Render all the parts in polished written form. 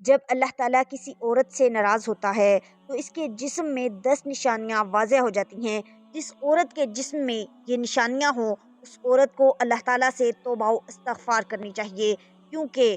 جب اللہ تعالیٰ کسی عورت سے ناراض ہوتا ہے تو اس کے جسم میں 10 نشانیاں واضح ہو جاتی ہیں۔ جس عورت کے جسم میں یہ نشانیاں ہوں اس عورت کو اللہ تعالیٰ سے توبہ و استغفار کرنی چاہیے، کیونکہ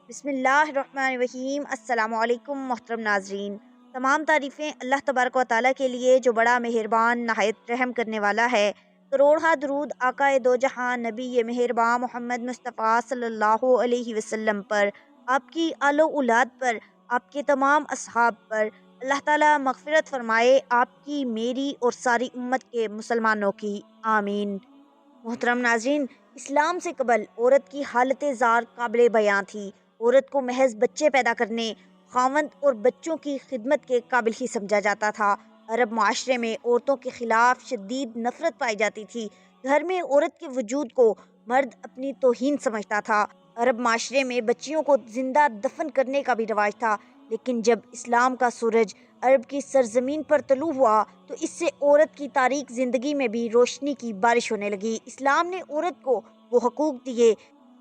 بسم اللہ الرحمن الرحیم۔ السلام علیکم محترم ناظرین، تمام تعریفیں اللہ تبارک و تعالیٰ کے لیے جو بڑا مہربان نہایت رحم کرنے والا ہے۔ کروڑہ درود آقا دو جہاں نبی مہربان محمد مصطفیٰ صلی اللہ علیہ وسلم پر، آپ کی آل و اولاد پر، آپ کے تمام اصحاب پر۔ اللہ تعالیٰ مغفرت فرمائے آپ کی، میری اور ساری امت کے مسلمانوں کی، آمین۔ محترم ناظرین، اسلام سے قبل عورت کی حالت زار قابل بیاں تھی۔ عورت کو محض بچے پیدا کرنے، خاوند اور بچوں کی خدمت کے قابل ہی سمجھا جاتا تھا۔ عرب معاشرے میں عورتوں کے خلاف شدید نفرت پائی جاتی تھی۔ گھر میں عورت کے وجود کو مرد اپنی توہین سمجھتا تھا۔ عرب معاشرے میں بچیوں کو زندہ دفن کرنے کا بھی رواج تھا، لیکن جب اسلام کا سورج عرب کی سرزمین پر طلوع ہوا تو اس سے عورت کی تاریک زندگی میں بھی روشنی کی بارش ہونے لگی۔ اسلام نے عورت کو وہ حقوق دیے،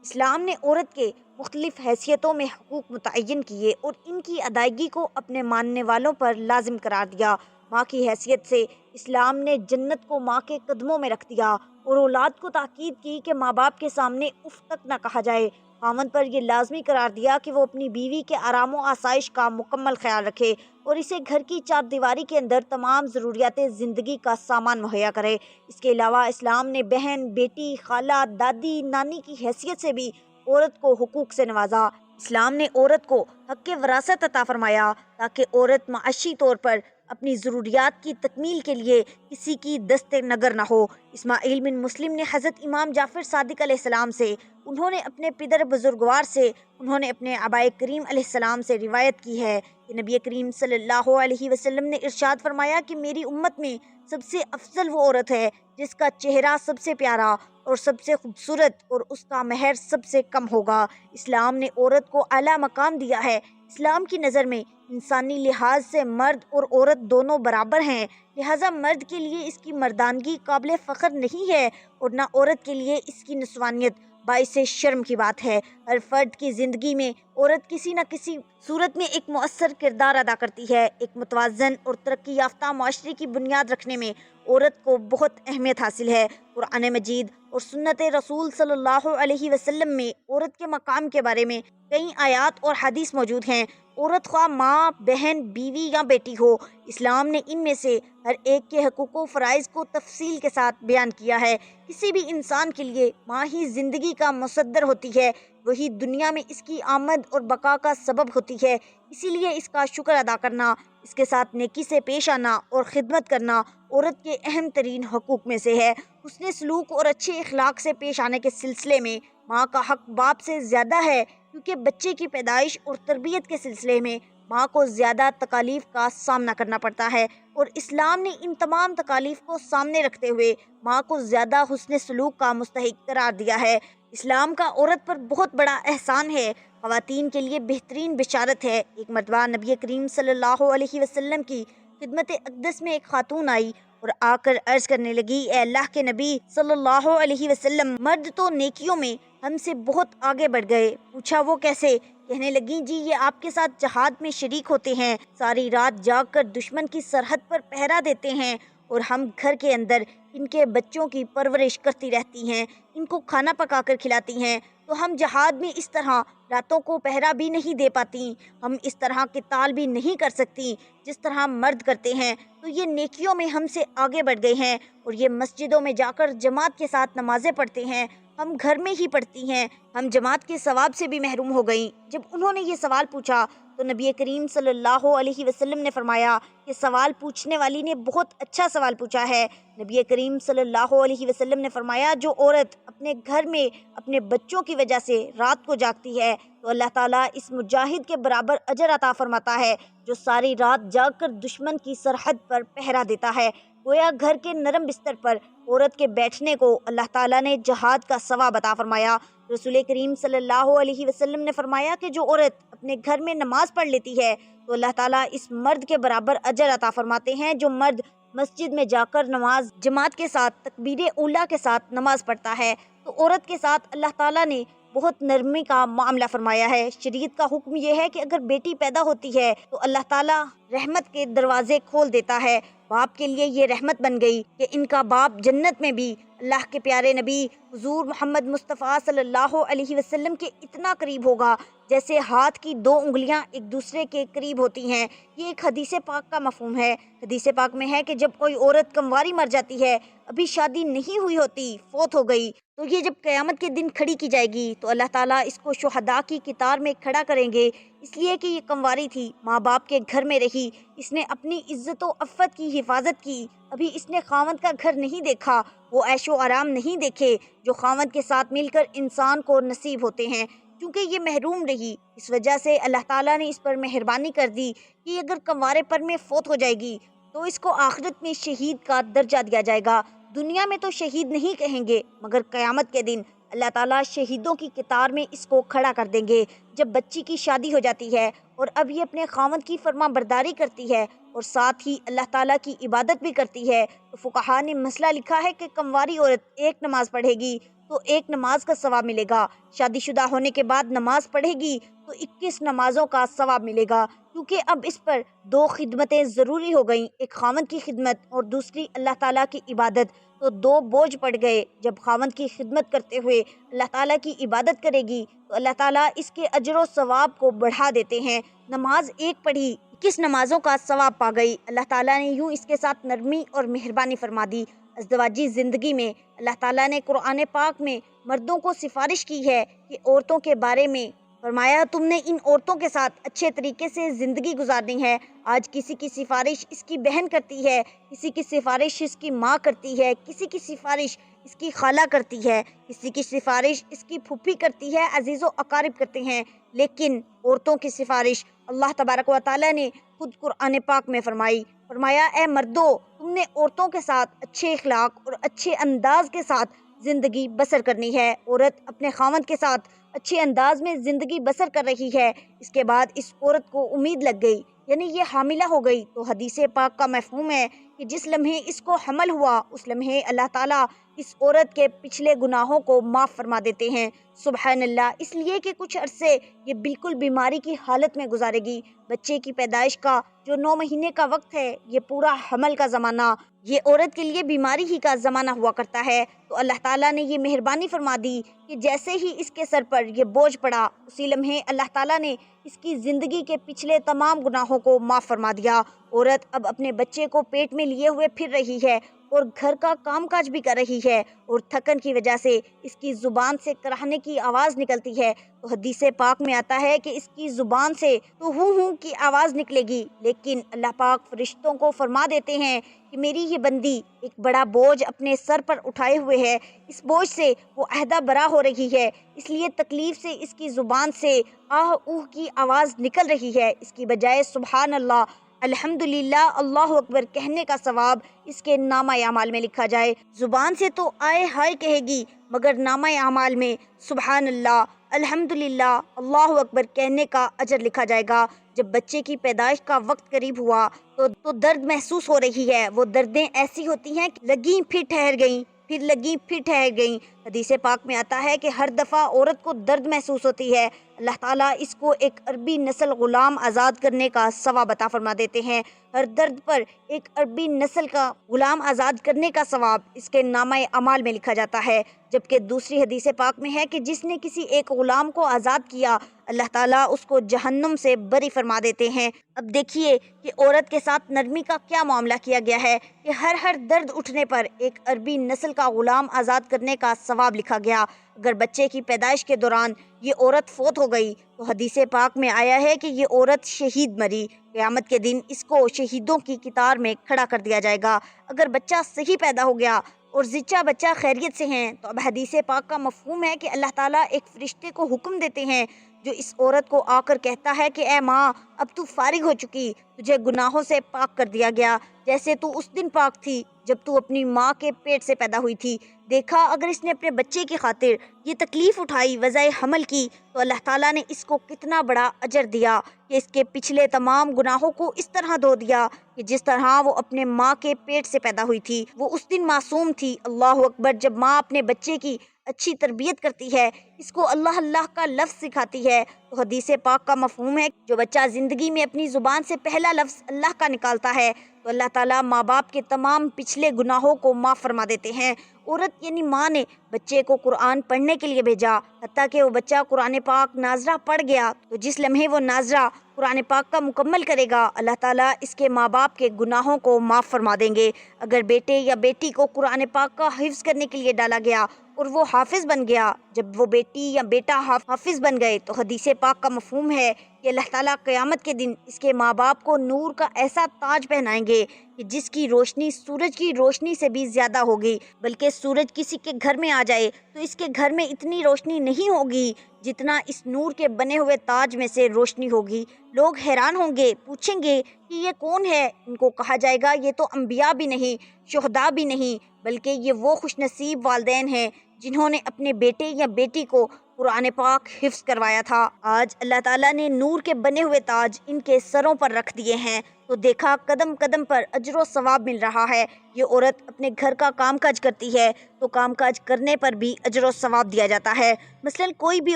اسلام نے عورت کے مختلف حیثیتوں میں حقوق متعین کیے اور ان کی ادائیگی کو اپنے ماننے والوں پر لازم قرار دیا۔ ماں کی حیثیت سے اسلام نے جنت کو ماں کے قدموں میں رکھ دیا اور اولاد کو تاکید کی کہ ماں باپ کے سامنے اف تک نہ کہا جائے۔ خاوند پر یہ لازمی قرار دیا کہ وہ اپنی بیوی کے آرام و آسائش کا مکمل خیال رکھے اور اسے گھر کی چار دیواری کے اندر تمام ضروریات زندگی کا سامان مہیا کرے۔ اس کے علاوہ اسلام نے بہن، بیٹی، خالہ، دادی، نانی کی حیثیت سے بھی عورت کو حقوق سے نوازا۔ اسلام نے عورت کو حق وراثت عطا فرمایا تاکہ عورت معاشی طور پر اپنی ضروریات کی تکمیل کے لیے کسی کی دست نگر نہ ہو۔ اسماعیل بن مسلم نے حضرت امام جعفر صادق علیہ السلام سے، انہوں نے اپنے پدر بزرگوار سے، انہوں نے اپنے آبائے کریم علیہ السلام سے روایت کی ہے کہ نبی کریم صلی اللہ علیہ وسلم نے ارشاد فرمایا کہ میری امت میں سب سے افضل وہ عورت ہے جس کا چہرہ سب سے پیارا اور سب سے خوبصورت اور اس کا مہر سب سے کم ہوگا۔ اسلام نے عورت کو اعلیٰ مقام دیا ہے۔ اسلام کی نظر میں انسانی لحاظ سے مرد اور عورت دونوں برابر ہیں، لہٰذا مرد کے لیے اس کی مردانگی قابل فخر نہیں ہے اور نہ عورت کے لیے اس کی نسوانیت باعث شرم کی بات ہے۔ ہر فرد کی زندگی میں عورت کسی نہ کسی صورت میں ایک مؤثر کردار ادا کرتی ہے۔ ایک متوازن اور ترقی یافتہ معاشرے کی بنیاد رکھنے میں عورت کو بہت اہمیت حاصل ہے۔ قرآن مجید اور سنت رسول صلی اللہ علیہ وسلم میں عورت کے مقام کے بارے میں کئی آیات اور حدیث موجود ہیں۔ عورت خواہ ماں، بہن، بیوی یا بیٹی ہو، اسلام نے ان میں سے ہر ایک کے حقوق و فرائض کو تفصیل کے ساتھ بیان کیا ہے۔ کسی بھی انسان کے لیے ماں ہی زندگی کا مصدر ہوتی ہے، وہی دنیا میں اس کی آمد اور بقا کا سبب ہوتی ہے۔ اسی لیے اس کا شکر ادا کرنا، اس کے ساتھ نیکی سے پیش آنا اور خدمت کرنا عورت کے اہم ترین حقوق میں سے ہے۔ حسن سلوک اور اچھے اخلاق سے پیش آنے کے سلسلے میں ماں کا حق باپ سے زیادہ ہے، کیونکہ بچے کی پیدائش اور تربیت کے سلسلے میں ماں کو زیادہ تکالیف کا سامنا کرنا پڑتا ہے، اور اسلام نے ان تمام تکالیف کو سامنے رکھتے ہوئے ماں کو زیادہ حسن سلوک کا مستحق قرار دیا ہے۔ اسلام کا عورت پر بہت بڑا احسان ہے، خواتین کے لیے بہترین بشارت ہے۔ ایک مرتبہ نبی کریم صلی اللہ علیہ وسلم کی خدمت اقدس میں ایک خاتون آئی اور آ کر عرض کرنے لگی، اے اللہ کے نبی صلی اللہ علیہ وسلم، مرد تو نیکیوں میں ہم سے بہت آگے بڑھ گئے۔ پوچھا وہ کیسے؟ کہنے لگیں، جی یہ آپ کے ساتھ جہاد میں شریک ہوتے ہیں، ساری رات جاگ کر دشمن کی سرحد پر پہرا دیتے ہیں، اور ہم گھر کے اندر ان کے بچوں کی پرورش کرتی رہتی ہیں، ان کو کھانا پکا کر کھلاتی ہیں، تو ہم جہاد میں اس طرح راتوں کو پہرا بھی نہیں دے پاتی، ہم اس طرح قتال بھی نہیں کر سکتی جس طرح مرد کرتے ہیں، تو یہ نیکیوں میں ہم سے آگے بڑھ گئے ہیں، اور یہ مسجدوں میں جا کر جماعت کے ساتھ نمازیں پڑھتے ہیں، ہم گھر میں ہی پڑھتی ہیں، ہم جماعت کے ثواب سے بھی محروم ہو گئیں۔ جب انہوں نے یہ سوال پوچھا تو نبی کریم صلی اللہ علیہ وسلم نے فرمایا کہ سوال پوچھنے والی نے بہت اچھا سوال پوچھا ہے۔ نبی کریم صلی اللہ علیہ وسلم نے فرمایا، جو عورت اپنے گھر میں اپنے بچوں کی وجہ سے رات کو جاگتی ہے تو اللہ تعالیٰ اس مجاہد کے برابر اجر عطا فرماتا ہے جو ساری رات جاگ کر دشمن کی سرحد پر پہرا دیتا ہے۔ گویا گھر کے نرم بستر پر عورت کے بیٹھنے کو اللہ تعالیٰ نے جہاد کا ثواب عطا فرمایا۔ رسول کریم صلی اللہ علیہ وسلم نے فرمایا کہ جو عورت اپنے گھر میں نماز پڑھ لیتی ہے تو اللہ تعالیٰ اس مرد کے برابر اجر عطا فرماتے ہیں جو مرد مسجد میں جا کر نماز جماعت کے ساتھ تکبیر اولیٰ کے ساتھ نماز پڑھتا ہے۔ تو عورت کے ساتھ اللہ تعالیٰ نے بہت نرمی کا معاملہ فرمایا ہے۔ شریعت کا حکم یہ ہے کہ اگر بیٹی پیدا ہوتی ہے تو اللہ تعالیٰ رحمت کے دروازے کھول دیتا ہے۔ باپ کے لیے یہ رحمت بن گئی کہ ان کا باپ جنت میں بھی اللہ کے پیارے نبی حضور محمد مصطفیٰ صلی اللہ علیہ وسلم کے اتنا قریب ہوگا جیسے ہاتھ کی دو انگلیاں ایک دوسرے کے قریب ہوتی ہیں۔ یہ ایک حدیث پاک کا مفہوم ہے۔ حدیث پاک میں ہے کہ جب کوئی عورت کنواری مر جاتی ہے، ابھی شادی نہیں ہوئی ہوتی، فوت ہو گئی، تو یہ جب قیامت کے دن کھڑی کی جائے گی تو اللہ تعالیٰ اس کو شہداء کی قطار میں کھڑا کریں گے، اس لیے کہ یہ کنواری تھی، ماں باپ کے گھر میں رہی، اس نے اپنی عزت و عفت کی حفاظت کی، ابھی اس نے خاوند کا گھر نہیں دیکھا، وہ عیش و آرام نہیں دیکھے جو خاوند کے ساتھ مل کر انسان کو نصیب ہوتے ہیں۔ کیونکہ یہ محروم رہی، اس وجہ سے اللہ تعالیٰ نے اس پر مہربانی کر دی کہ اگر کنوارے پن میں فوت ہو جائے گی تو اس کو آخرت میں شہید کا درجہ دیا جائے گا۔ دنیا میں تو شہید نہیں کہیں گے، مگر قیامت کے دن اللہ تعالیٰ شہیدوں کی قطار میں اس کو کھڑا کر دیں گے۔ جب بچی کی شادی ہو جاتی ہے اور اب یہ اپنے خاوند کی فرما برداری کرتی ہے اور ساتھ ہی اللہ تعالیٰ کی عبادت بھی کرتی ہے، تو فقہا نے مسئلہ لکھا ہے کہ کنواری عورت ایک نماز پڑھے گی تو ایک نماز کا ثواب ملے گا، شادی شدہ ہونے کے بعد نماز پڑھے گی تو 21 نمازوں کا ثواب ملے گا، کیونکہ اب اس پر دو خدمتیں ضروری ہو گئیں، ایک خاوند کی خدمت اور دوسری اللہ تعالیٰ کی عبادت، تو دو بوجھ پڑ گئے۔ جب خاوند کی خدمت کرتے ہوئے اللہ تعالیٰ کی عبادت کرے گی تو اللہ تعالیٰ اس کے اجر و ثواب کو بڑھا دیتے ہیں۔ نماز ایک پڑھی 21 نمازوں کا ثواب پا گئی۔ اللہ تعالیٰ نے یوں اس کے ساتھ نرمی اور مہربانی فرما دی۔ ازدواجی زندگی میں اللہ تعالیٰ نے قرآن پاک میں مردوں کو سفارش کی ہے کہ عورتوں کے بارے میں فرمایا تم نے ان عورتوں کے ساتھ اچھے طریقے سے زندگی گزارنی ہے۔ آج کسی کی سفارش اس کی بہن کرتی ہے، کسی کی سفارش اس کی ماں کرتی ہے، کسی کی سفارش اس کی خالہ کرتی ہے، کسی کی سفارش اس کی پھوپھی کرتی ہے، عزیز و اقارب کرتے ہیں، لیکن عورتوں کی سفارش اللہ تبارک و تعالیٰ نے خود قرآن پاک میں فرمایا اے مردو تم نے عورتوں کے ساتھ اچھے اخلاق اور اچھے انداز کے ساتھ زندگی بسر کرنی ہے۔ عورت اپنے خاوند کے ساتھ اچھے انداز میں زندگی بسر کر رہی ہے، اس کے بعد اس عورت کو امید لگ گئی، یعنی یہ حاملہ ہو گئی، تو حدیث پاک کا مفہوم ہے کہ جس لمحے اس کو حمل ہوا اس لمحے اللہ تعالیٰ اس عورت کے پچھلے گناہوں کو معاف فرما دیتے ہیں۔ سبحان اللہ، اس لیے کہ کچھ عرصے یہ بالکل بیماری کی حالت میں گزارے گی۔ بچے کی پیدائش کا جو 9 مہینے کا وقت ہے، یہ پورا حمل کا زمانہ، یہ عورت کے لیے بیماری ہی کا زمانہ ہوا کرتا ہے، تو اللہ تعالیٰ نے یہ مہربانی فرما دی کہ جیسے ہی اس کے سر پر یہ بوجھ پڑا اسی لمحے اللہ تعالیٰ نے اس کی زندگی کے پچھلے تمام گناہوں کو معاف فرما دیا۔ عورت اب اپنے بچے کو پیٹ میں لیے ہوئے پھر رہی ہے اور گھر کا کام کاج بھی کر رہی ہے، اور تھکن کی وجہ سے اس کی زبان سے کراہنے کی آواز نکلتی ہے، تو حدیث پاک میں آتا ہے کہ اس کی زبان سے تو ہوں ہوں کی آواز نکلے گی، لیکن اللہ پاک فرشتوں کو فرما دیتے ہیں کہ میری یہ بندی ایک بڑا بوجھ اپنے سر پر اٹھائے ہوئے ہے، اس بوجھ سے وہ عہدہ برا ہو رہی ہے، اس لیے تکلیف سے اس کی زبان سے آہ اوہ کی آواز نکل رہی ہے، اس کی بجائے سبحان اللہ، الحمدللہ، اللہ اکبر کہنے کا ثواب اس کے نامہ اعمال میں لکھا جائے۔ زبان سے تو آئے ہائے کہے گی، مگر نامہ اعمال میں سبحان اللہ، الحمدللہ، اللہ اکبر کہنے کا اجر لکھا جائے گا۔ جب بچے کی پیدائش کا وقت قریب ہوا تو درد محسوس ہو رہی ہے، وہ دردیں ایسی ہوتی ہیں کہ لگیں پھر ٹھہر گئیں، پھر لگیں پھر ٹھہر گئیں۔ حدیث پاک میں آتا ہے کہ ہر دفعہ عورت کو درد محسوس ہوتی ہے، اللہ تعالیٰ اس کو ایک عربی نسل غلام آزاد کرنے کا ثواب عطا فرما دیتے ہیں۔ ہر درد پر ایک عربی نسل کا غلام آزاد کرنے کا ثواب اس کے نامہ اعمال میں لکھا جاتا ہے، جبکہ دوسری حدیث پاک میں ہے کہ جس نے کسی ایک غلام کو آزاد کیا اللہ تعالیٰ اس کو جہنم سے بری فرما دیتے ہیں۔ اب دیکھیے کہ عورت کے ساتھ نرمی کا کیا معاملہ کیا گیا ہے کہ ہر درد اٹھنے پر ایک عربی نسل کا غلام آزاد کرنے کا ثواب لکھا گیا۔ اگر بچے کی پیدائش کے دوران یہ عورت فوت ہو گئی تو حدیث پاک میں آیا ہے کہ یہ عورت شہید مری، قیامت کے دن اس کو شہیدوں کی قطار میں کھڑا کر دیا جائے گا۔ اگر بچہ صحیح پیدا ہو گیا اور زچہ بچہ خیریت سے ہیں تو اب حدیث پاک کا مفہوم ہے کہ اللہ تعالیٰ ایک فرشتے کو حکم دیتے ہیں جو اس عورت کو آ کر کہتا ہے کہ اے ماں اب تو فارغ ہو چکی، تجھے گناہوں سے پاک کر دیا گیا، جیسے تو اس دن پاک تھی جب تو اپنی ماں کے پیٹ سے پیدا ہوئی تھی۔ دیکھا اگر اس نے اپنے بچے کی خاطر یہ تکلیف اٹھائی، وضع حمل کی، تو اللہ تعالیٰ نے اس کو کتنا بڑا اجر دیا کہ اس کے پچھلے تمام گناہوں کو اس طرح دھو دیا کہ جس طرح وہ اپنے ماں کے پیٹ سے پیدا ہوئی تھی۔ وہ اس دن معصوم تھی۔ اللہ اکبر! جب ماں اپنے بچے کی اچھی تربیت کرتی ہے، اس کو اللہ اللہ کا لفظ سکھاتی ہے، تو حدیث پاک کا مفہوم ہے جو بچہ زندگی میں اپنی زبان سے پہلا لفظ اللہ کا نکالتا ہے تو اللہ تعالیٰ ماں باپ کے تمام پچھلے گناہوں کو معاف فرما دیتے ہیں۔ عورت یعنی ماں نے بچے کو قرآن پڑھنے کے لیے بھیجا، حتیٰ کہ وہ بچہ قرآن پاک ناظرہ پڑھ گیا تو جس لمحے وہ ناظرہ قرآن پاک کا مکمل کرے گا، اللہ تعالیٰ اس کے ماں باپ کے گناہوں کو معاف فرما دیں گے۔ اگر بیٹے یا بیٹی کو قرآن پاک کا حفظ کرنے کے لیے ڈالا گیا اور وہ حافظ بن گیا، جب وہ بیٹی یا بیٹا حافظ بن گئے تو حدیث پاک کا مفہوم ہے کہ اللہ تعالیٰ قیامت کے دن اس کے ماں باپ کو نور کا ایسا تاج پہنائیں گے کہ جس کی روشنی سورج کی روشنی سے بھی زیادہ ہوگی، بلکہ سورج کسی کے گھر میں آ جائے تو اس کے گھر میں اتنی روشنی نہیں ہوگی جتنا اس نور کے بنے ہوئے تاج میں سے روشنی ہوگی۔ لوگ حیران ہوں گے، پوچھیں گے کہ یہ کون ہے؟ ان کو کہا جائے گا یہ تو انبیاء بھی نہیں، شہداء بھی نہیں، بلکہ یہ وہ خوش نصیب والدین ہیں جنہوں نے اپنے بیٹے یا بیٹی کو قرآن پاک حفظ کروایا تھا۔ آج اللہ تعالیٰ نے نور کے بنے ہوئے تاج ان کے سروں پر رکھ دیے ہیں تو دیکھا قدم قدم پر اجر و ثواب مل رہا ہے۔ یہ عورت اپنے گھر کا کام کاج کرتی ہے تو کام کاج کرنے پر بھی اجر و ثواب دیا جاتا ہے۔ مثلا کوئی بھی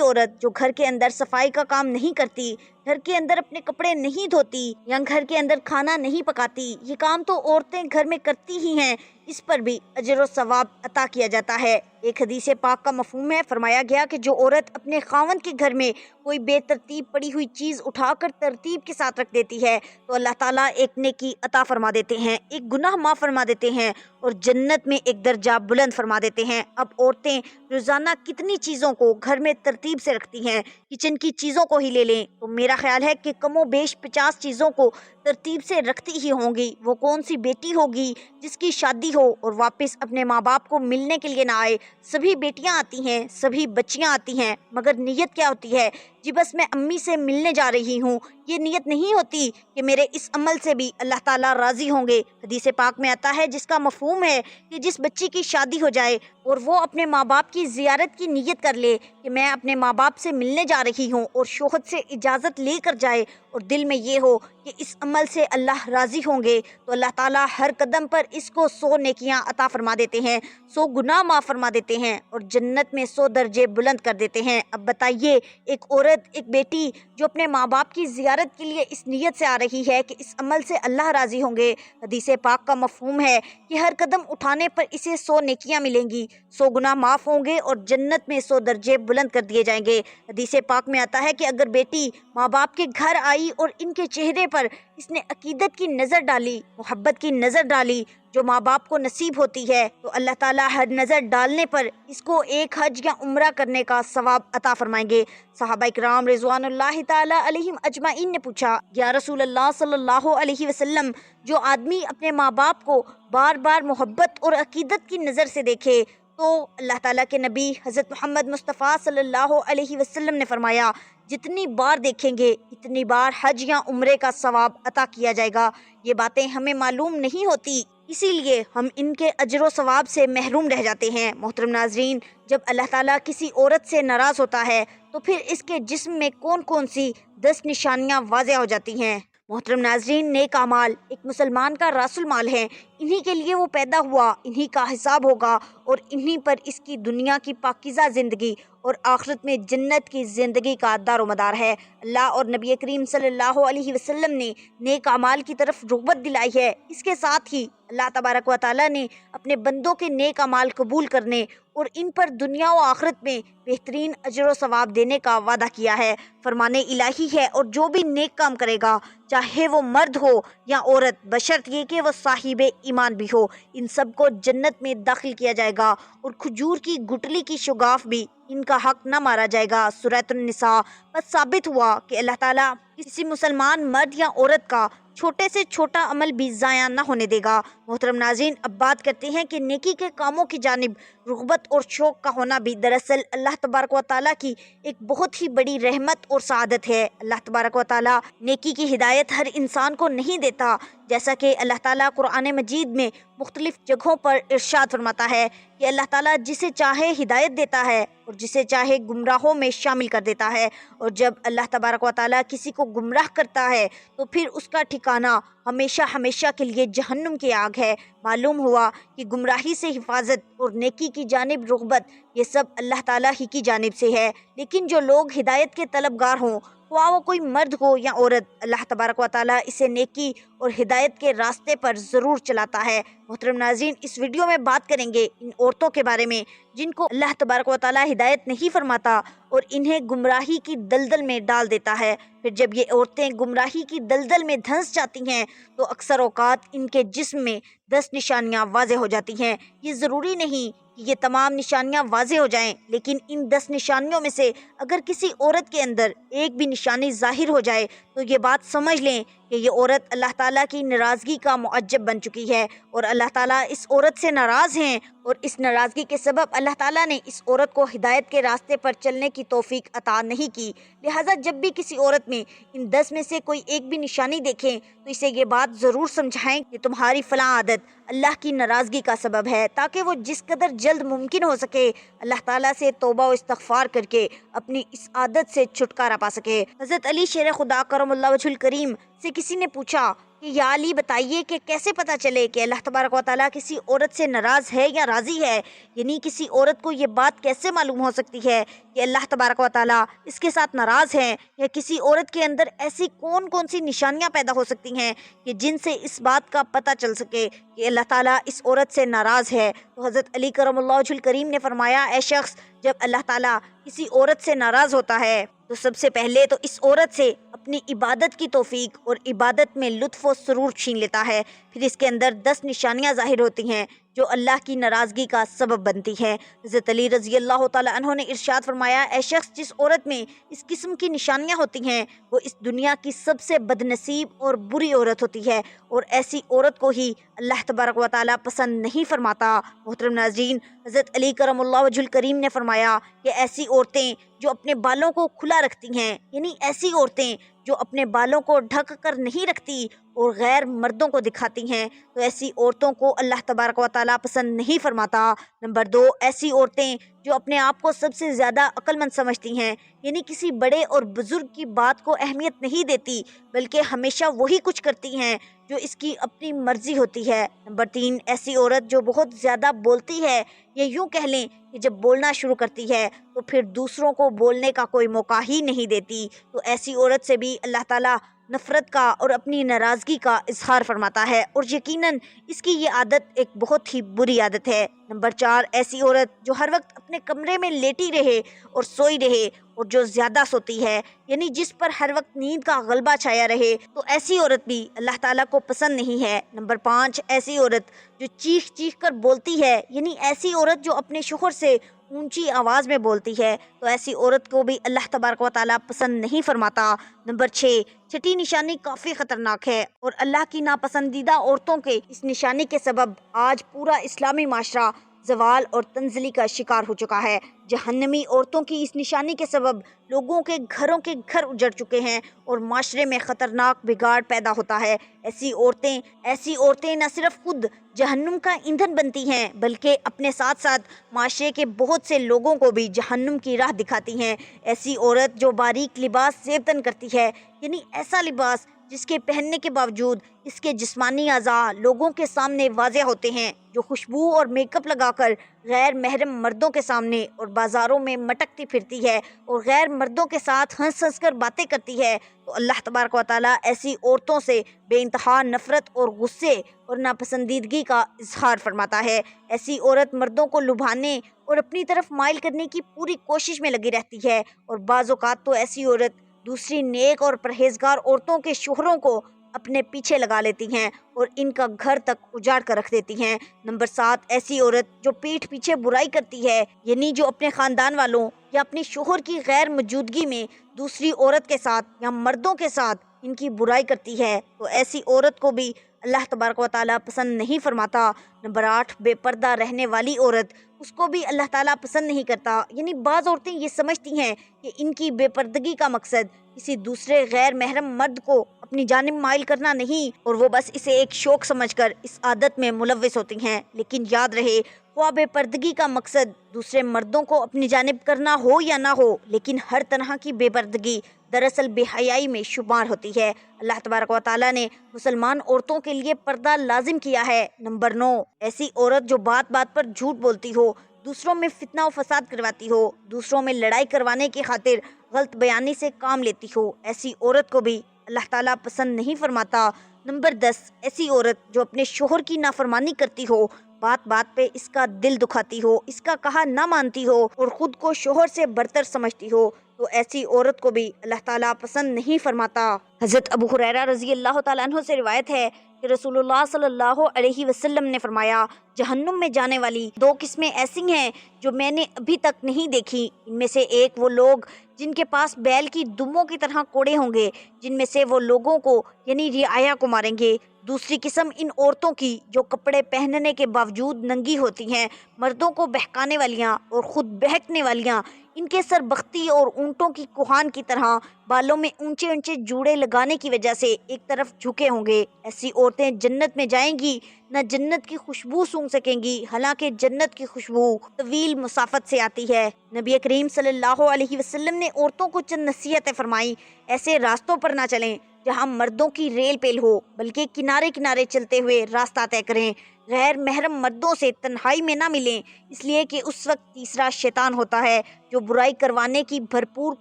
عورت جو گھر کے اندر صفائی کا کام نہیں کرتی، گھر کے اندر اپنے کپڑے نہیں دھوتی یا گھر کے اندر کھانا نہیں پکاتی، یہ کام تو عورتیں گھر میں کرتی ہی ہیں، اس پر بھی اجر و ثواب عطا کیا جاتا ہے۔ ایک حدیث پاک کا مفہوم ہے، فرمایا گیا کہ جو عورت اپنے خاوند کے گھر میں کوئی بے ترتیب پڑی ہوئی چیز اٹھا کر ترتیب کے ساتھ رکھ دیتی ہے تو اللہ تعالیٰ ایک نیکی عطا فرما دیتے ہیں، ایک گناہ معاف فرما دیتے ہیں اور جنت میں ایک درجہ بلند فرما دیتے ہیں۔ اب عورتیں روزانہ کتنی چیزوں کو گھر میں ترتیب سے رکھتی ہیں، کچن کی چیزوں کو ہی لے لیں تو میرا خیال ہے کہ کم و بیش 50 چیزوں کو ترتیب سے رکھتی ہی ہوں گی۔ وہ کون سی بیٹی ہوگی جس کی شادی ہو اور واپس اپنے ماں باپ کو ملنے کے لیے نہ آئے؟ سبھی بیٹیاں آتی ہیں، سبھی بچیاں آتی ہیں، مگر نیت کیا ہوتی ہے؟ جی بس میں امی سے ملنے جا رہی ہوں، یہ نیت نہیں ہوتی کہ میرے اس عمل سے بھی اللہ تعالیٰ راضی ہوں گے۔ حدیث پاک میں آتا ہے جس کا مفہوم ہے کہ جس بچی کی شادی ہو جائے اور وہ اپنے ماں باپ کی زیارت کی نیت کر لے کہ میں اپنے ماں باپ سے ملنے جا رہی ہوں اور شوہر سے اجازت لے کر جائے اور دل میں یہ ہو کہ اس عمل سے اللہ راضی ہوں گے تو اللہ تعالیٰ ہر قدم پر اس کو 100 نیکیاں عطا فرما دیتے ہیں، 100 گناہ معاف فرما دیتے ہیں اور جنت میں 100 درجے بلند کر دیتے ہیں۔ اب بتائیے ایک عورت، ایک بیٹی جو اپنے ماں باپ کی زیارت کے لیے اس نیت سے آ رہی ہے کہ اس عمل سے اللہ راضی ہوں گے، حدیث پاک کا مفہوم ہے کہ ہر قدم اٹھانے پر اسے 100 نیکیاں ملیں گی، 100 گناہ معاف ہوں گے اور جنت میں 100 درجے بلند کر دیے جائیں گے۔ حدیث پاک میں آتا ہے کہ اگر بیٹی ماں باپ کے گھر آئی اور ان کے چہرے پر اس نے عقیدت کی نظر ڈالی، محبت کی نظر ڈالی جو ماں باپ کو نصیب ہوتی ہے، تو اللہ تعالیٰ ہر نظر ڈالنے پر اس کو ایک حج یا عمرہ کرنے کا ثواب عطا فرمائیں گے۔ صحابہ کرام رضوان اللہ تعالی علیہم اجمعین نے پوچھا، یا رسول اللہ صلی اللہ علیہ وسلم، جو آدمی اپنے ماں باپ کو بار بار محبت اور عقیدت کی نظر سے دیکھے تو اللہ تعالیٰ کے نبی حضرت محمد مصطفیٰ صلی اللہ علیہ وسلم نے فرمایا جتنی بار دیکھیں گے اتنی بار حج یا عمرے کا ثواب عطا کیا جائے گا۔ یہ باتیں ہمیں معلوم نہیں ہوتی، اسی لیے ہم ان کے اجر و ثواب سے محروم رہ جاتے ہیں۔ محترم ناظرین، جب اللہ تعالیٰ کسی عورت سے ناراض ہوتا ہے تو پھر اس کے جسم میں کون کون سی 10 نشانیاں واضح ہو جاتی ہیں۔ محترم ناظرین، نیک اعمال ایک مسلمان کا راس المال ہے، انہی کے لیے وہ پیدا ہوا، انہی کا حساب ہوگا اور انہی پر اس کی دنیا کی پاکیزہ زندگی اور آخرت میں جنت کی زندگی کا دار و مدار ہے۔ اللہ اور نبی کریم صلی اللہ علیہ وسلم نے نیک اعمال کی طرف رغبت دلائی ہے، اس کے ساتھ ہی اللہ تبارک و تعالیٰ نے اپنے بندوں کے نیک اعمال قبول کرنے اور ان پر دنیا و آخرت میں بہترین اجر و ثواب دینے کا وعدہ کیا ہے۔ فرمان الہی ہے، اور جو بھی نیک کام کرے گا چاہے وہ مرد ہو یا عورت، بشرط یہ کہ وہ صاحب ایمان بھی ہو، ان سب کو جنت میں داخل کیا جائے گا اور کھجور کی گٹلی کی شگاف بھی ان کا حق نہ مارا جائے گا۔ سورۃ النساء۔ بس ثابت ہوا کہ اللہ تعالیٰ کسی مسلمان مرد یا عورت کا چھوٹے سے چھوٹا عمل بھی ضائع نہ ہونے دے گا۔ محترم ناظرین، اب بات کرتے ہیں کہ نیکی کے کاموں کی جانب رغبت اور شوق کا ہونا بھی دراصل اللہ تبارک و تعالیٰ کی ایک بہت ہی بڑی رحمت اور سعادت ہے۔ اللہ تبارک و تعالیٰ نیکی کی ہدایت ہر انسان کو نہیں دیتا، جیسا کہ اللہ تعالیٰ قرآن مجید میں مختلف جگہوں پر ارشاد فرماتا ہے کہ اللہ تعالیٰ جسے چاہے ہدایت دیتا ہے اور جسے چاہے گمراہوں میں شامل کر دیتا ہے، اور جب اللہ تبارک و تعالیٰ کسی کو گمراہ کرتا ہے تو پھر اس کا ٹھکانہ ہمیشہ ہمیشہ کے لیے جہنم کی آگ ہے۔ معلوم ہوا کہ گمراہی سے حفاظت اور نیکی کی جانب رغبت یہ سب اللہ تعالیٰ ہی کی جانب سے ہے، لیکن جو لوگ ہدایت کے طلبگار ہوں، خواہ وہ کوئی مرد ہو یا عورت، اللہ تبارک و تعالیٰ اسے نیکی اور ہدایت کے راستے پر ضرور چلاتا ہے۔ محترم ناظرین، اس ویڈیو میں بات کریں گے ان عورتوں کے بارے میں جن کو اللہ تبارک و تعالیٰ ہدایت نہیں فرماتا اور انہیں گمراہی کی دلدل میں ڈال دیتا ہے۔ پھر جب یہ عورتیں گمراہی کی دلدل میں دھنس جاتی ہیں تو اکثر اوقات ان کے جسم میں 10 نشانیاں واضح ہو جاتی ہیں۔ یہ ضروری نہیں کہ یہ تمام نشانیاں واضح ہو جائیں، لیکن ان 10 نشانیوں میں سے اگر کسی عورت کے اندر ایک بھی نشانی ظاہر ہو جائے تو یہ بات سمجھ لیں کہ یہ عورت اللہ تعالیٰ کی ناراضگی کا معجب بن چکی ہے اور اللہ تعالیٰ اس عورت سے ناراض ہیں، اور اس ناراضگی کے سبب اللہ تعالیٰ نے اس عورت کو ہدایت کے راستے پر چلنے کی توفیق عطا نہیں کی۔ لہٰذا جب بھی کسی عورت میں ان 10 میں سے کوئی ایک بھی نشانی دیکھیں تو اسے یہ بات ضرور سمجھائیں کہ تمہاری فلاں عادت اللہ کی ناراضگی کا سبب ہے، تاکہ وہ جس قدر جلد ممکن ہو سکے اللہ تعالیٰ سے توبہ و استغفار کر کے اپنی اس عادت سے چھٹکارا پا سکے۔ حضرت علی شیر خدا کرم اللہ وجہ الکریم سے کسی نے پوچھا کہ یا علی بتائیے کہ کیسے پتہ چلے کہ اللہ تبارک و تعالیٰ کسی عورت سے ناراض ہے یا راضی ہے، یعنی کسی عورت کو یہ بات کیسے معلوم ہو سکتی ہے کہ اللہ تبارک و تعالیٰ اس کے ساتھ ناراض ہیں، یا کسی عورت کے اندر ایسی کون کون سی نشانیاں پیدا ہو سکتی ہیں کہ جن سے اس بات کا پتہ چل سکے کہ اللہ تعالیٰ اس عورت سے ناراض ہے؟ تو حضرت علی کرم اللہ وجہ الکریم نے فرمایا، اے شخص، جب اللہ تعالیٰ کسی عورت سے ناراض ہوتا ہے تو سب سے پہلے تو اس عورت سے اپنی عبادت کی توفیق اور عبادت میں لطف و سرور چھین لیتا ہے، پھر اس کے اندر 10 نشانیاں ظاہر ہوتی ہیں جو اللہ کی ناراضگی کا سبب بنتی ہیں۔ حضرت علی رضی اللہ تعالیٰ عنہ نے ارشاد فرمایا، اے شخص، جس عورت میں اس قسم کی نشانیاں ہوتی ہیں وہ اس دنیا کی سب سے بد نصیب اور بری عورت ہوتی ہے، اور ایسی عورت کو ہی اللہ تبارک و تعالیٰ پسند نہیں فرماتا۔ محترم ناظرین، حضرت علی کرم اللہ وجہ الکریم نے فرمایا کہ ایسی عورتیں جو اپنے بالوں کو کھلا رکھتی ہیں، یعنی ایسی عورتیں جو اپنے بالوں کو ڈھک کر نہیں رکھتی اور غیر مردوں کو دکھاتی ہیں، تو ایسی عورتوں کو اللہ تبارک و تعالیٰ پسند نہیں فرماتا۔ نمبر 2، ایسی عورتیں جو اپنے آپ کو سب سے زیادہ عقل مند سمجھتی ہیں، یعنی کسی بڑے اور بزرگ کی بات کو اہمیت نہیں دیتی بلکہ ہمیشہ وہی کچھ کرتی ہیں جو اس کی اپنی مرضی ہوتی ہے۔ نمبر 3، ایسی عورت جو بہت زیادہ بولتی ہے، یا یوں کہہ لیں کہ جب بولنا شروع کرتی ہے تو پھر دوسروں کو بولنے کا کوئی موقع ہی نہیں دیتی، تو ایسی عورت سے بھی اللہ تعالیٰ نفرت کا اور اپنی ناراضگی کا اظہار فرماتا ہے، اور یقیناً اس کی یہ عادت ایک بہت ہی بری عادت ہے۔ نمبر 4، ایسی عورت جو ہر وقت اپنے کمرے میں لیٹی رہے اور سوئی رہے اور جو زیادہ سوتی ہے، یعنی جس پر ہر وقت نیند کا غلبہ چھایا رہے، تو ایسی عورت بھی اللہ تعالیٰ کو پسند نہیں ہے۔ نمبر 5، ایسی عورت جو چیخ چیخ کر بولتی ہے، یعنی ایسی عورت جو اپنے شوہر سے اونچی آواز میں بولتی ہے، تو ایسی عورت کو بھی اللہ تبارک و تعالیٰ پسند نہیں فرماتا۔ نمبر 6، چھٹی نشانی کافی خطرناک ہے، اور اللہ کی ناپسندیدہ عورتوں کے اس نشانی کے سبب آج پورا اسلامی معاشرہ زوال اور تنزلی کا شکار ہو چکا ہے۔ جہنمی عورتوں کی اس نشانی کے سبب لوگوں کے گھروں کے گھر اجڑ چکے ہیں اور معاشرے میں خطرناک بگاڑ پیدا ہوتا ہے۔ ایسی عورتیں نہ صرف خود جہنم کا ایندھن بنتی ہیں بلکہ اپنے ساتھ ساتھ معاشرے کے بہت سے لوگوں کو بھی جہنم کی راہ دکھاتی ہیں۔ ایسی عورت جو باریک لباس زیب کرتی ہے، یعنی ایسا لباس جس کے پہننے کے باوجود اس کے جسمانی اعضاء لوگوں کے سامنے واضح ہوتے ہیں، جو خوشبو اور میک اپ لگا کر غیر محرم مردوں کے سامنے اور بازاروں میں مٹکتی پھرتی ہے اور غیر مردوں کے ساتھ ہنس ہنس کر باتیں کرتی ہے، تو اللہ تبارک و تعالیٰ ایسی عورتوں سے بے انتہا نفرت اور غصے اور ناپسندیدگی کا اظہار فرماتا ہے۔ ایسی عورت مردوں کو لبھانے اور اپنی طرف مائل کرنے کی پوری کوشش میں لگی رہتی ہے، اور بعض اوقات تو ایسی عورت دوسری نیک اور پرہیزگار عورتوں کے شوہروں کو اپنے پیچھے لگا لیتی ہیں اور ان کا گھر تک اجاڑ کر رکھ دیتی ہیں۔ نمبر 7، ایسی عورت جو پیٹھ پیچھے برائی کرتی ہے، یعنی جو اپنے خاندان والوں یا اپنے شوہر کی غیر موجودگی میں دوسری عورت کے ساتھ یا مردوں کے ساتھ ان کی برائی کرتی ہے، تو ایسی عورت کو بھی اللہ تبارک و تعالیٰ پسند نہیں فرماتا۔ نمبر 8، بے پردہ رہنے والی عورت اس کو بھی اللہ تعالیٰ پسند نہیں کرتا۔ یعنی بعض عورتیں یہ سمجھتی ہیں کہ ان کی بے پردگی کا مقصد کسی دوسرے غیر محرم مرد کو اپنی جانب مائل کرنا نہیں، اور وہ بس اسے ایک شوق سمجھ کر اس عادت میں ملوث ہوتی ہیں۔ لیکن یاد رہے، خواہ بے پردگی کا مقصد دوسرے مردوں کو اپنی جانب کرنا ہو یا نہ ہو، لیکن ہر طرح کی بے پردگی دراصل بے حیائی میں شمار ہوتی ہے۔ اللہ تبارک و تعالیٰ نے مسلمان عورتوں کے لیے پردہ لازم کیا ہے۔ نمبر 9، ایسی عورت جو بات بات پر جھوٹ بولتی ہو، دوسروں میں فتنہ و فساد کرواتی ہو، دوسروں میں لڑائی کروانے کی خاطر غلط بیانی سے کام لیتی ہو، ایسی عورت کو بھی اللہ تعالیٰ پسند نہیں فرماتا۔ نمبر 10، ایسی عورت جو اپنے شوہر کی نافرمانی کرتی ہو، بات بات پہ اس کا دل دکھاتی ہو، اس کا کہا نہ مانتی ہو اور خود کو شوہر سے برتر سمجھتی ہو، تو ایسی عورت کو بھی اللہ تعالیٰ پسند نہیں فرماتا۔ حضرت ابو ہریرہ رضی اللہ تعالیٰ عنہ سے روایت ہے کہ رسول اللہ صلی اللہ علیہ وسلم نے فرمایا، جہنم میں جانے والی 2 قسمیں ایسی ہیں جو میں نے ابھی تک نہیں دیکھی۔ ان میں سے ایک وہ لوگ جن کے پاس بیل کی دموں کی طرح کوڑے ہوں گے، جن میں سے وہ لوگوں کو یعنی رعایا کو ماریں گے۔ دوسری قسم ان عورتوں کی جو کپڑے پہننے کے باوجود ننگی ہوتی ہیں، مردوں کو بہکانے والیاں اور خود بہکنے والیاں، ان کے سر بختی اور اونٹوں کی کوہان کی طرح بالوں میں اونچے اونچے جوڑے لگانے کی وجہ سے ایک طرف جھکے ہوں گے۔ ایسی عورتیں جنت میں جائیں گی، نہ جنت کی خوشبو سونگھ سکیں گی، حالانکہ جنت کی خوشبو طویل مسافت سے آتی ہے۔ نبی کریم صلی اللہ علیہ وسلم نے عورتوں کو چند نصیحتیں فرمائیں۔ ایسے راستوں پر نہ چلیں جہاں مردوں کی ریل پیل ہو، بلکہ کنارے کنارے چلتے ہوئے راستہ طے کریں۔ غیر محرم مردوں سے تنہائی میں نہ ملیں، اس لیے کہ اس وقت تیسرا شیطان ہوتا ہے جو برائی کروانے کی بھرپور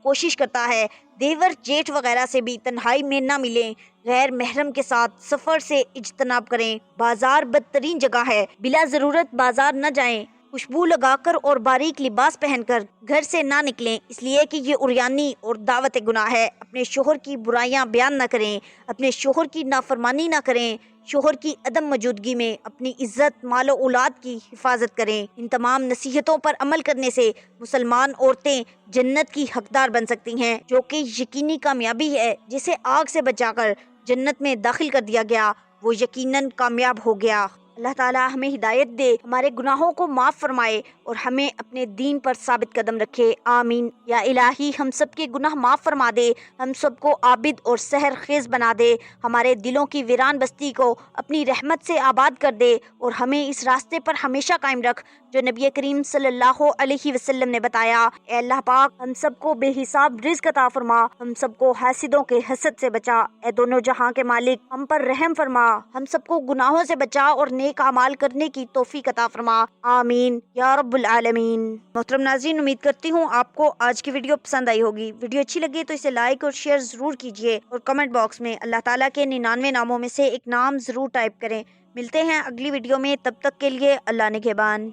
کوشش کرتا ہے۔ دیور جیٹھ وغیرہ سے بھی تنہائی میں نہ ملیں۔ غیر محرم کے ساتھ سفر سے اجتناب کریں۔ بازار بدترین جگہ ہے، بلا ضرورت بازار نہ جائیں۔ خوشبو لگا کر اور باریک لباس پہن کر گھر سے نہ نکلیں، اس لیے کہ یہ عریانی اور دعوت گناہ ہے۔ اپنے شوہر کی برائیاں بیان نہ کریں، اپنے شوہر کی نافرمانی نہ کریں۔ شوہر کی عدم موجودگی میں اپنی عزت، مال و اولاد کی حفاظت کریں۔ ان تمام نصیحتوں پر عمل کرنے سے مسلمان عورتیں جنت کی حقدار بن سکتی ہیں، جو کہ یقینی کامیابی ہے۔ جسے آگ سے بچا کر جنت میں داخل کر دیا گیا، وہ یقیناً کامیاب ہو گیا۔ اللہ تعالیٰ ہمیں ہدایت دے، ہمارے گناہوں کو معاف فرمائے اور ہمیں اپنے دین پر ثابت قدم رکھے، آمین۔ یا الہی ہم سب کے گناہ معاف فرما دے، ہم سب کو عابد اور سحر خیز بنا دے، ہمارے دلوں کی ویران بستی کو اپنی رحمت سے آباد کر دے اور ہمیں اس راستے پر ہمیشہ قائم رکھ جو نبی کریم صلی اللہ علیہ وسلم نے بتایا۔ اے اللہ پاک، ہم سب کو بے حساب رزق عطا فرما، ہم سب کو حاسدوں کے حسد سے بچا۔ اے دونوں جہاں کے مالک، ہم پر رحم فرما، ہم سب کو گناہوں سے بچا اور نیک اعمال کرنے کی توفیق عطا فرما، آمین یا رب العالمین۔ محترم ناظرین، امید کرتی ہوں آپ کو آج کی ویڈیو پسند آئی ہوگی۔ ویڈیو اچھی لگی تو اسے لائک اور شیئر ضرور کیجیے اور کمنٹ باکس میں اللہ تعالیٰ کے 99 ناموں میں سے ایک نام ضرور ٹائپ کریں۔ ملتے ہیں اگلی ویڈیو میں، تب تک کے لیے اللہ نگہبان۔